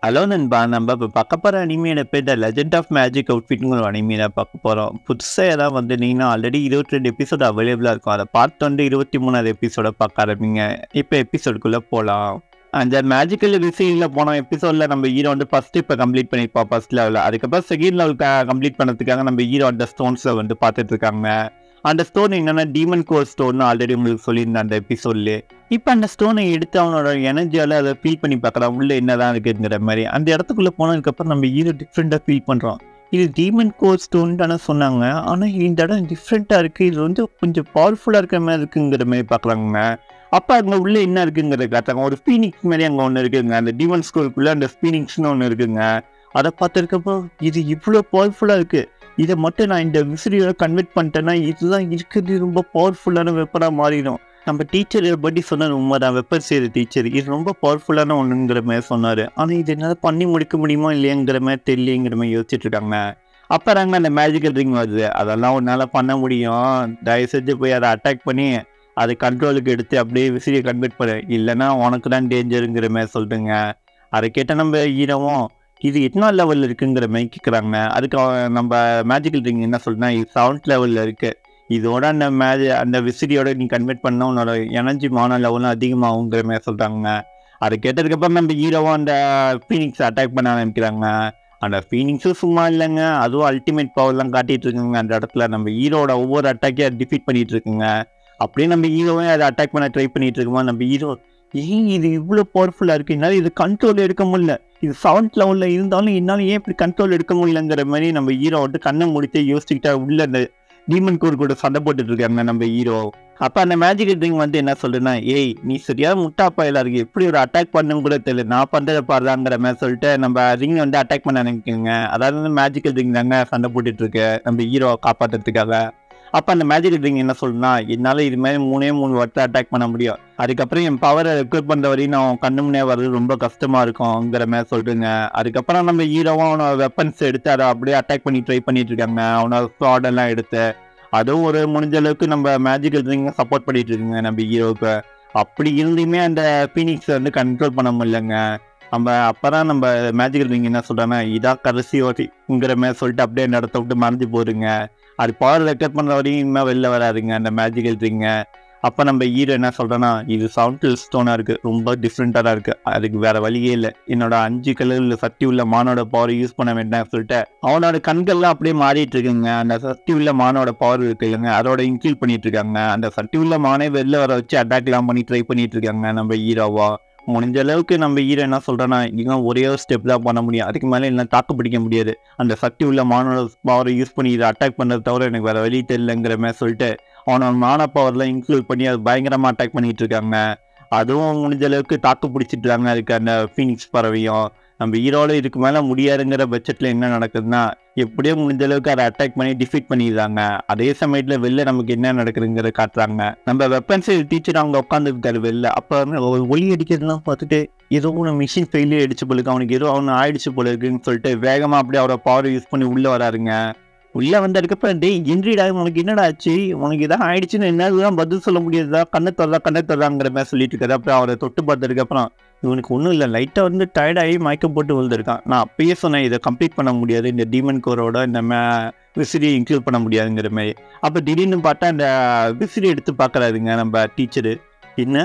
Hello நண்பா! நம்ம இப்ப பார்க்க போற அனிமியோட பேர் த லெஜெண்ட் ஆஃப் மேஜிக் அவுட்ஃபிட்ன்னு ஒரு அனிமி தான் பார்க்க போறோம். புதுசா ஏதாவது வந்திருந்தீங்கன்னா ஆல்ரெடி 22 எபிசோட் அவைலபிளா இருக்கும். அத பார்த்து வந்து 23வது எபிசோட பார்க்க ஆரம்பிங்க. இப்ப எபிசோடுக்குள்ள போலாம். அந்த மேஜிக்கல் ரிசீவ்ல போன எபிசோட்ல நம்ம ஹீரோ வந்து ஃபர்ஸ்ட் இப்ப கம்ப்ளீட் பண்ணிருப்போம் ஃபர்ஸ்ட் லெவல்ல. அதுக்கப்புறம் செகண்ட் லெவல் கம்ப்ளீட் பண்ணதுக்காக நம்ம ஹீரோ அந்த ஸ்டோன்ஸ வந்து பார்த்துட்டு இருக்காங்க. அந்த ஸ்டோன் என்னன்னா டீமன் கோர் ஸ்டோன் ஆல்ரெடி உங்களுக்கு சொல்லியிருந்தேன் அந்த எபிசோட்லயே. இப்ப அந்த ஸ்டோனை எடுத்து அவனோட எனர்ஜியால அதை ஃபீல் பண்ணி பார்க்கலாம் உள்ள என்னதான் இருக்குங்கிற மாதிரி. அந்த இடத்துக்குள்ள போனதுக்கு அப்புறம் நம்ம ஹீரோ டிஃப்ரெண்டா ஃபீல் பண்றோம். இது டீமன் கோர் ஸ்டோன் தானே சொன்னாங்க, ஆனா இந்த இடம் டிஃப்ரெண்டா இருக்கு, இது வந்து கொஞ்சம் பவர்ஃபுல்லா இருக்கிற மாதிரி இருக்குங்கிற மாதிரி பார்க்கலாங்க. அப்ப அங்க உள்ள என்ன இருக்குங்கிறத காட்டுறாங்க. ஒரு ஃபீனிக்ஸ் மாதிரி அங்க ஒண்ணு இருக்குங்க. அந்த டீமன் ஸ்கோருக்குள்ள அந்த ஃபீனிக்ஸ்னு ஒண்ணு இருக்குங்க. அதை பார்த்துருக்கப்போ இது இவ்வளோ பவர்ஃபுல்லா இருக்கு, இதை மட்டும் நான் இந்த விசிறியோட கன்வெர்ட் பண்ணிட்டேன்னா இதுதான் இருக்குது ரொம்ப பவர்ஃபுல்லான வெப்பனாக மாறிடும். நம்ம டீச்சர் பற்றி சொன்னது உண்மைதான், வெப்பன் செய்கிற டீச்சர் இது ரொம்ப பவர்ஃபுல்லான ஒன்றுங்கிற மாதிரி சொன்னார். ஆனால் இது என்னால் பண்ணி முடிக்க முடியுமா இல்லையாங்கிற மாதிரி தெரியலைங்கிற மாதிரி யோசிச்சுட்டு இருக்காங்க. அப்புறம் அந்த மேஜிக்கல் ரிங் வருது, அதெல்லாம் உன்னால் பண்ண முடியும், தயவு செஞ்சு போய் அதை அட்டாக் பண்ணி அதை கண்ட்ரோலுக்கு எடுத்து அப்படியே விசிறியை கன்வெர்ட் பண்ணு, இல்லைன்னா உனக்கு தான் டேஞ்சருங்கிற மாதிரி சொல்லிட்டுங்க. அதை கேட்ட நம்ம ஹீரோவும் இது எத்தனாவது லெவலில் இருக்குங்கிற மாதிரி கேட்குறாங்க. அதுக்கு நம்ம மேஜிக்கல் ரிங் என்ன சொல்லுன்னா இது 7th லெவலில் இருக்குது, இதோட அந்த விசிறியோட நீ கன்வெர்ட் பண்ணால் உன்னோட எனர்ஜி மான லெவலும் அதிகமாகுங்கிற மாதிரி சொல்கிறாங்க. அதை கேட்டதுக்கப்புறம் நம்ம ஹீரோவும் அந்த ஃபீனிக்ஸ் அட்டாக் பண்ண ஆரம்பிக்கிறாங்க. அந்த ஃபீனிக்ஸும் சும்மா இல்லைங்க, அதுவும் அல்டிமேட் பவர்லாம் காட்டிகிட்டு இருக்குங்க. அந்த இடத்துல நம்ம ஹீரோட ஒவ்வொரு அட்டாக்கையும் டிஃபீட் பண்ணிகிட்டு இருக்குங்க. அப்படியே நம்ம ஹீரோவே அதை அட்டாக் பண்ண ட்ரை பண்ணிட்டு இருக்குமா நம்ம ஹீரோ ஏன் இது இவ்வளோ பவர்ஃபுல்லாக இருக்குது, என்னால் இது கண்ட்ரோல் எடுக்க முடியல, இது 7th லெவலில் இருந்தாலும் என்னால் ஏன் இப்படி கண்ட்ரோல் எடுக்க முடியலங்கிற மாதிரி நம்ம ஹீரோ வந்து கண்ணை முடித்து யோசிச்சுக்கிட்டா உள்ள அந்த டீமன் கோர் கூட சண்டை போட்டுட்டு இருக்காங்க நம்ம ஹீரோ. அப்போ அந்த மேஜிக்கல் ரிங் வந்து என்ன சொல்லுன்னா, ஏய் நீ சரியா முட்டாப்பாயில இருக்கு, எப்படி ஒரு அட்டாக் பண்ணுன்னு கூட தெரியல, நான் பண்ணுறதை பாருதாங்கிற மாதிரி சொல்லிட்டு நம்ம ரிங் வந்து அட்டாக் பண்ண நினைக்குங்க. அதாவது மேஜிக்கல் ரிங் தாங்க சண்டை போட்டுட்டு இருக்கு நம்ம ஹீரோ காப்பாற்றுறதுக்காக. அப்போ அந்த மேஜிக் ரிங் என்ன சொல்லுன்னா, என்னால் இது மாதிரி 3 வாட்டி அட்டாக் பண்ண முடியும், அதுக்கப்புறம் என் பவரை ரெக்ரூட் பண்ணுற வரையும் நான் கண்ணு முன்னே வர்றது ரொம்ப கஷ்டமாக இருக்கும்ங்கிற மாதிரி சொல்லிட்டுங்க. அதுக்கப்புறம் நம்ம ஹீரோவும் அவனோட வெப்பன்ஸ் எடுத்து அதை அப்படியே அட்டாக் பண்ணி ட்ரை பண்ணிட்டு இருக்காங்க. அவனோட ஸ்வாடெல்லாம் எடுத்து அதுவும் ஒரு முடிஞ்ச அளவுக்கு நம்ம மேஜிக்கல் ரிங்கை சப்போர்ட் பண்ணிட்டு இருக்குங்க நம்ம ஹீரோவுக்கு. அப்படி இருந்துமே அந்த ஃபீனிக்ஸை வந்து கண்ட்ரோல் பண்ண முடியலங்க. அப்பதான் நம்ம மேஜிக்கல் ரிங் என்ன சொல்றாங்கன்னா, இதான் கடைசி வாட்டிங்கிற மாதிரி சொல்லிட்டு அப்படியே அந்த இடத்த விட்டு மறைஞ்சு போடுங்க. அது பவர் ரெக்கார்ட் பண்ணுற வரையும் இன்னும் வெளில வராதுங்க அந்த மேஜிக்கல் ரிங்க. அப்போ நம்ம ஹீரோ என்ன சொல்கிறேன்னா, இது 7th ஸ்டோனாக இருக்குது, ரொம்ப டிஃப்ரெண்ட்டாக தான் இருக்குது, அதுக்கு வேறு வழியே இல்லை, என்னோட 5 கலரில் சக்தி உள்ள மானோட பவர் யூஸ் பண்ண வேண்டாம்னு சொல்லிட்டு அவனோட கண்கள்லாம் அப்படியே மாறிட்டு இருக்குங்க. அந்த சக்தி உள்ள மானோட பவர் இருக்கு இல்லைங்க, அதோட இன்க்ரீஸ் பண்ணிட்டு இருக்காங்க. அந்த சக்தி உள்ள மானே வெளில வர வச்சு அட்டாக்லாம் பண்ணி ட்ரை பண்ணிட்டு இருக்காங்க நம்ம ஹீரோவா. முடிஞ்ச அளவுக்கு நம்ம ஹீரோ என்ன சொல்கிறேன்னா, இன்னும் ஒரே ஒரு ஸ்டெப் தான் பண்ண முடியும், அதுக்கு மேலே என்ன தாக்கு பிடிக்க முடியாது, அந்த சக்தி உள்ள மானோட பவரை யூஸ் பண்ணி இதை அட்டாக் பண்ணுறது தவிர எனக்கு வேறு வழி தெரியலங்கிற மாதிரி சொல்லிட்டு அவனோட மான பவர்லாம் இன்க்ளூட் பண்ணி அது பயங்கரமாக அட்டாக் பண்ணிட்டு இருக்காங்க. அதுவும் முடிஞ்ச அளவுக்கு தாக்கு பிடிச்சிட்டு இருக்காங்க அதுக்கு அந்த ஃபீனிக்ஸ் பறவையும். நம்ம ஹீரோவில் இதுக்கு மேலே முடியாதுங்கிற பட்சத்தில் என்ன நடக்குதுன்னா, எப்படியோ முடிஞ்ச அளவுக்கு அதை அட்டாக் பண்ணி டிஃபீட் பண்ணிடுறாங்க. அதே சமயத்தில் வெளில நமக்கு என்ன நடக்குதுங்கிறத காட்டுறாங்க. நம்ம வெப்பன்ஸ் டீச்சர் அவங்க உட்காந்துருக்காரு வெளில. அப்போ ஒளி அடிக்கிறதுலாம் பார்த்துட்டு ஏதோ ஒன்று மிஷின் ஃபெயிலியர் அடிச்சு போல இருக்கு, அவனுக்கு ஏதோ ஒன்று ஆயிடுச்சு போல இருக்குன்னு சொல்லிட்டு வேகமாக அப்படியே அவரோட பவர் யூஸ் பண்ணி உள்ளே வராருங்க. உள்ளே வந்ததுக்கப்புறம் டேய் என்ட்ரிடா உனக்கு என்னடா ஆச்சு, உனக்கு இதான் ஆயிடுச்சுன்னு என்னதான் பதில் சொல்ல முடியாதா, கண்ணை தர்றாங்கிற மாதிரி சொல்லிட்டு இருக்காரு. அப்புறம் அவரை தொட்டு பார்த்ததுக்கப்புறம் இவனுக்கு ஒன்றும் இல்லை, லைட்டாக வந்து டயர்டாகி மயக்கம் போட்டு விழுந்திருக்கான், நான் அப்பயே சொன்னேன் இதை கம்ப்ளீட் பண்ண முடியாது, இந்த டீமன் கோரோட இந்த விசிறியை இன்க்ளூட் பண்ண முடியாதுங்கிற மாதிரி. அப்போ திடீர்னு பார்த்தா அந்த விசிறி எடுத்து பார்க்குறாருங்க நம்ம டீச்சரு. என்ன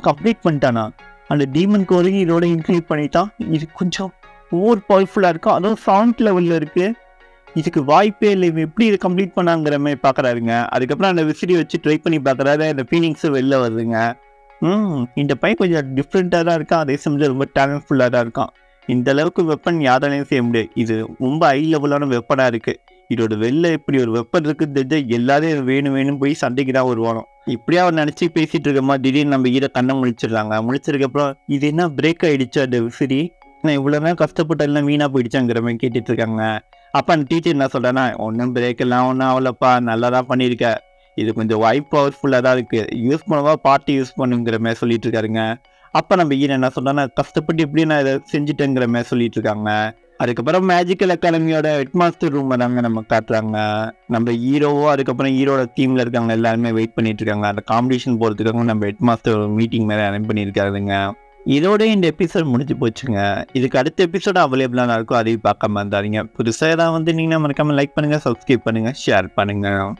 கம்ப்ளீட் பண்ணிட்டானா, அந்த டீமன் கோரையும் இதோட இன்க்ளூட் பண்ணிட்டான், இது கொஞ்சம் ஓவர் பவர்ஃபுல்லாக இருக்கும், அதுவும் 7th லெவலில் இருக்குது, இதுக்கு வாய்ப்பே இல்லை, இவன் எப்படி இதை கம்ப்ளீட் பண்ணாங்கிற மாதிரி பார்க்குறாருங்க. அதுக்கப்புறம் அந்த விசிறி வச்சு ட்ரை பண்ணி பார்க்குறாரு, அந்த ஃபீனிங்ஸும் வெளில வருதுங்க. இந்த பையன் கொஞ்சம் டிஃப்ரெண்ட்டாக தான் இருக்கான், அதே சமயத்தில் ரொம்ப டேலண்ட்ஃபுல்லாக தான் இருக்கான், இந்த அளவுக்கு வெப்பன் யாராலையும் செய்ய முடியாது, இது ரொம்ப ஹை லெவலான வெப்பனாக இருக்குது, இதோட வெளில இப்படி ஒரு வெப்பன் இருக்குன்னு தெரிஞ்சால் எல்லாரும் வேணும் போய் சண்டைக்கு தான் வருவானோ. இப்படியே அவர் நினச்சி பேசிகிட்டு இருக்கமா திடீர்னு நம்ம ஹீரோ கண்ணை முழிச்சிடுறாங்க. முழிச்சதுக்கப்புறம் இது என்ன பிரேக் ஆகிடுச்சு அந்த விசிறி, நான் இவ்வளோ நேரம் கஷ்டப்பட்டு எல்லாம் வீணாக போயிடுச்சாங்கிற மாதிரி கேட்டுட்டு இருக்காங்க. அப்போ அந்த டீச்சர் என்ன சொல்கிறேன்னா, ஒன்றும் பிரேக் எல்லாம் ஒன்றும் ஆகலப்பா, நல்லா தான் பண்ணியிருக்க, இது கொஞ்சம் வாய்ப்பு பவர்ஃபுல்லாக தான் இருக்குது, யூஸ் பண்ணவா பார்த்து யூஸ் பண்ணுங்கிற மாதிரி சொல்லிட்டு இருக்காருங்க. அப்போ நம்ம ஹீரோ என்ன சொல்கிறேன்னா, கஷ்டப்பட்டு இப்படி நான் இதை செஞ்சுட்டேங்கிற மாதிரி சொல்லிட்டு இருக்காங்க. அதுக்கப்புறம் மேஜிக்கல் அகாடமியோட ஹெட்மாஸ்டர் ரூமை தாங்க நம்ம காட்டுறாங்க. நம்ம ஹீரோவோ அதுக்கப்புறம் ஹீரோட டீமில் இருக்காங்க எல்லாருமே வெயிட் பண்ணிட்டு இருக்காங்க. அந்த காம்படிஷன் போகிறதுக்காக நம்ம ஹெட்மாஸ்டர் மீட்டிங் மேலே அரேஞ்ச் பண்ணியிருக்காருங்க. இதோட இந்த எபிசோட் முடிஞ்சு போச்சுங்க. இதுக்கு அடுத்த எபிசோட் அவைலபிளாக இருக்கும். அதையும் பார்க்காம இருந்தாதீங்க. புதுசாக ஏதாவது வந்து நீங்கள் மறக்காமல் லைக் பண்ணுங்கள், சப்ஸ்கிரைப் பண்ணுங்கள், ஷேர் பண்ணுங்கள்.